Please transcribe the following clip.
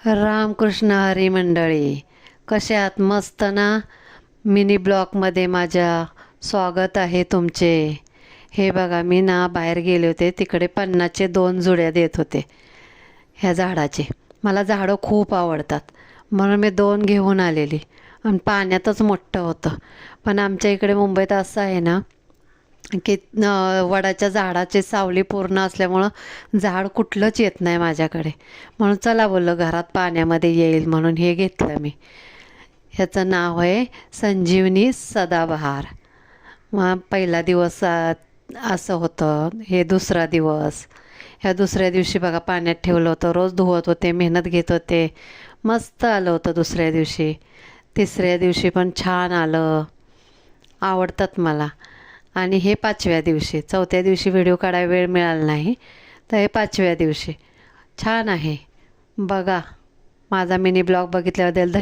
रामकृष्ण हरी मंडळी, कसे आहात? मस्त ना. मिनी ब्लॉगमध्ये माझ्या स्वागत आहे तुमचे. हे बघा, मी ना बाहेर गेले होते, तिकडे 50चे 2 जुड्या देत होते ह्या झाडाचे. मला झाडं खूप आवडतात म्हणून मी 2 घेऊन आलेली आणि पाण्यातच मोठं होतं. पण आमच्या इकडे मुंबईत असं आहे ना की वडाच्या झाडाची सावली पूर्ण असल्यामुळं झाड कुठलंच येत नाही माझ्याकडे. म्हणून चला बोललं, घरात पाण्यामध्ये येईल म्हणून हे घेतलं मी. ह्याचं नाव आहे संजीवनी सदाबहार. मग पहिला दिवस असं होतं, हे दुसरा दिवस. ह्या दुसऱ्या दिवशी बघा पाण्यात ठेवलं होतं, रोज धुवत होते, मेहनत घेत होते, मस्त आलं होतं दुसऱ्या दिवशी. तिसऱ्या दिवशी पण छान आलं, आवडतात मला. आणि हे 5व्या दिवशी, चौथ्या दिवशी व्हिडिओ काढायला वेळ मिळाला नाही, तर हे 5व्या दिवशी छान आहे. बघा, माझा मिनी ब्लॉग बघितल्याबद्दल